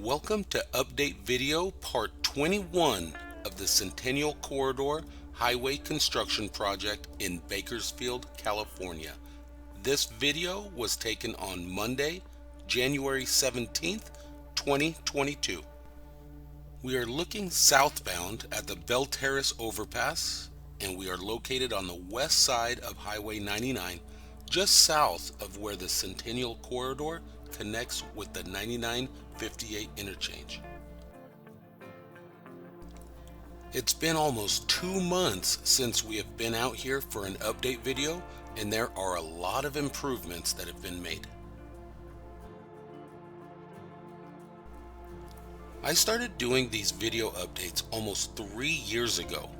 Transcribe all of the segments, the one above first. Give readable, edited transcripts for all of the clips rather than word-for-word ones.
Welcome to Update Video Part 21 of the Centennial Corridor Highway Construction Project in Bakersfield, California. This video was taken on Monday, January 17th, 2022. We are looking southbound at the Belle Terrace Overpass, and we are located on the west side of Highway 99, just south of where the Centennial Corridor connects with the 9958 interchange. It's been almost 2 months since we have been out here for an update video, and there are a lot of improvements that have been made. I started doing these video updates almost 3 years ago,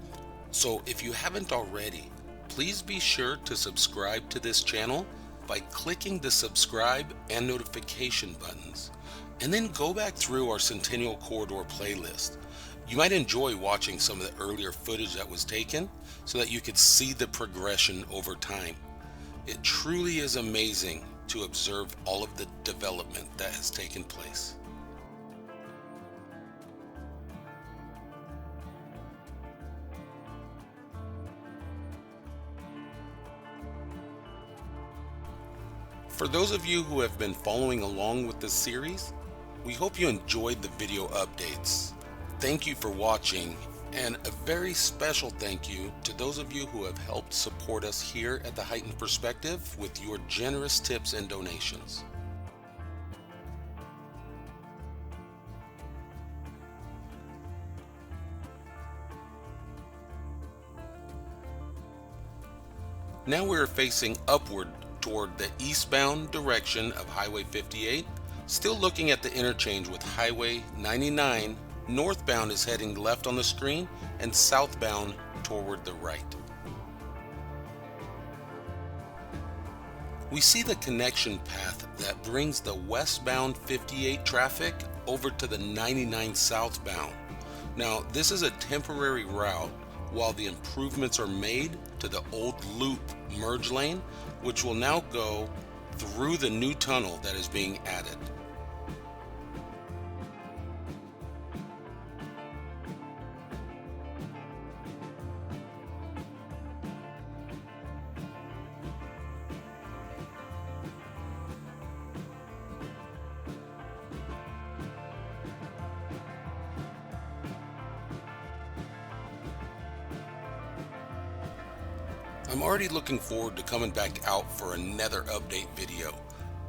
so if you haven't already, please be sure to subscribe to this channel by clicking the subscribe and notification buttons, and then go back through our Centennial Corridor playlist. You might enjoy watching some of the earlier footage that was taken so that you could see the progression over time. It truly is amazing to observe all of the development that has taken place. For those of you who have been following along with this series, we hope you enjoyed the video updates. Thank you for watching, and a very special thank you to those of you who have helped support us here at the Heightened Perspective with your generous tips and donations. Now we're facing upward toward the eastbound direction of Highway 58, still looking at the interchange with Highway 99. Northbound is heading left on the screen and southbound toward the right. We see the connection path that brings the westbound 58 traffic over to the 99 southbound. Now, this is a temporary route while the improvements are made to the old loop merge lane, which will now go through the new tunnel that is being added. I'm already looking forward to coming back out for another update video.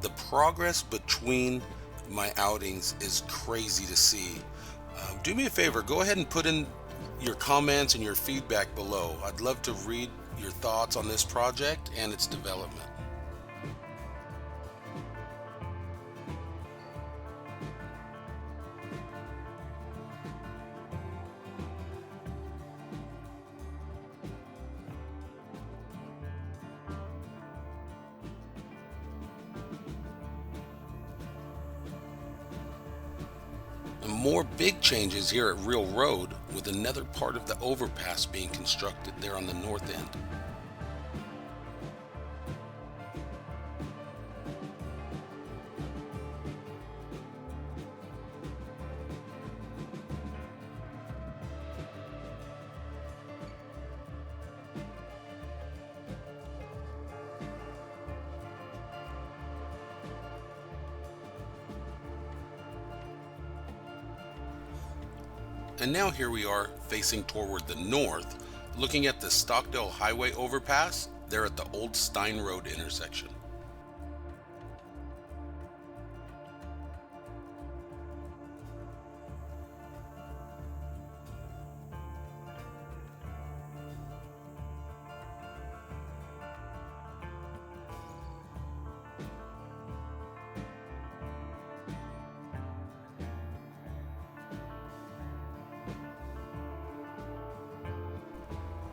The progress between my outings is crazy to see. Do me a favor, go ahead and put in your comments and your feedback below. I'd love to read your thoughts on this project and its development. More big changes here at Real Road, with another part of the overpass being constructed there on the north end. And now here we are facing toward the north, looking at the Stockdale Highway overpass there at the Old Stein Road intersection.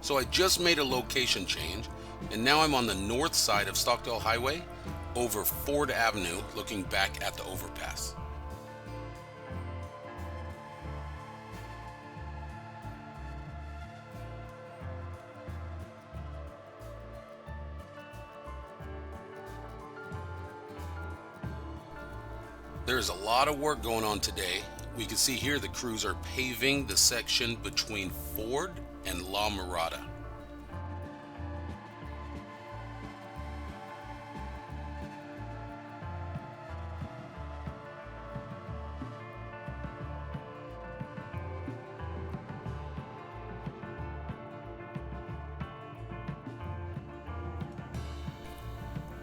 So I just made a location change, and now I'm on the north side of Stockdale Highway over Ford Avenue, looking back at the overpass. There is a lot of work going on today. We can see here the crews are paving the section between Ford and La Mirada.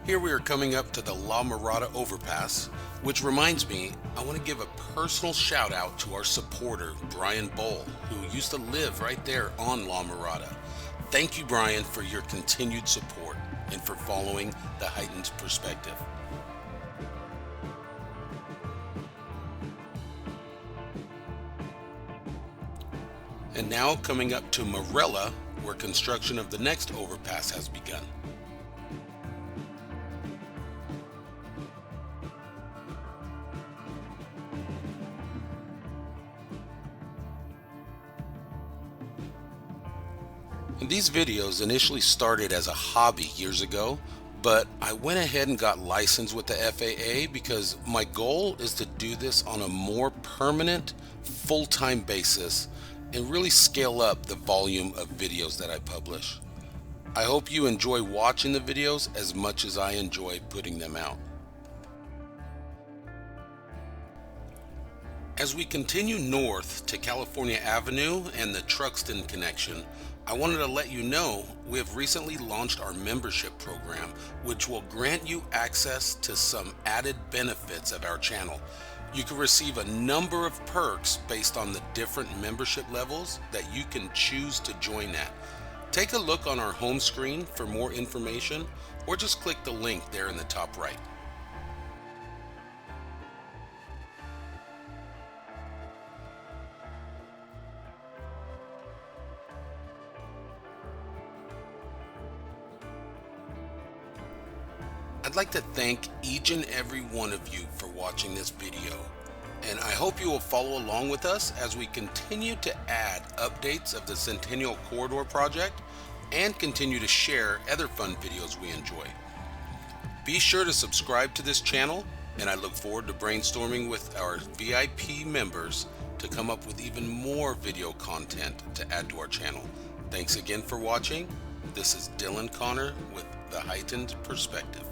Here we are coming up to the La Mirada Overpass, which reminds me, I want to give a personal shout out to our supporter, Brian Bowl, who used to live right there on La Mirada. Thank you, Brian, for your continued support and for following the Heightened perspective. And now coming up to Morella, where construction of the next overpass has begun. These videos initially started as a hobby years ago, but I went ahead and got licensed with the FAA because my goal is to do this on a more permanent, full-time basis and really scale up the volume of videos that I publish. I hope you enjoy watching the videos as much as I enjoy putting them out. As we continue north to California Avenue and the Truxton connection, I wanted to let you know we have recently launched our membership program, which will grant you access to some added benefits of our channel. You can receive a number of perks based on the different membership levels that you can choose to join at. Take a look on our home screen for more information, or just click the link there in the top right. I'd like to thank each and every one of you for watching this video, and I hope you will follow along with us as we continue to add updates of the Centennial Corridor project and continue to share other fun videos we enjoy. Be sure to subscribe to this channel, and I look forward to brainstorming with our VIP members to come up with even more video content to add to our channel. Thanks again for watching. This is Dylan Connor with the Heightened Perspective.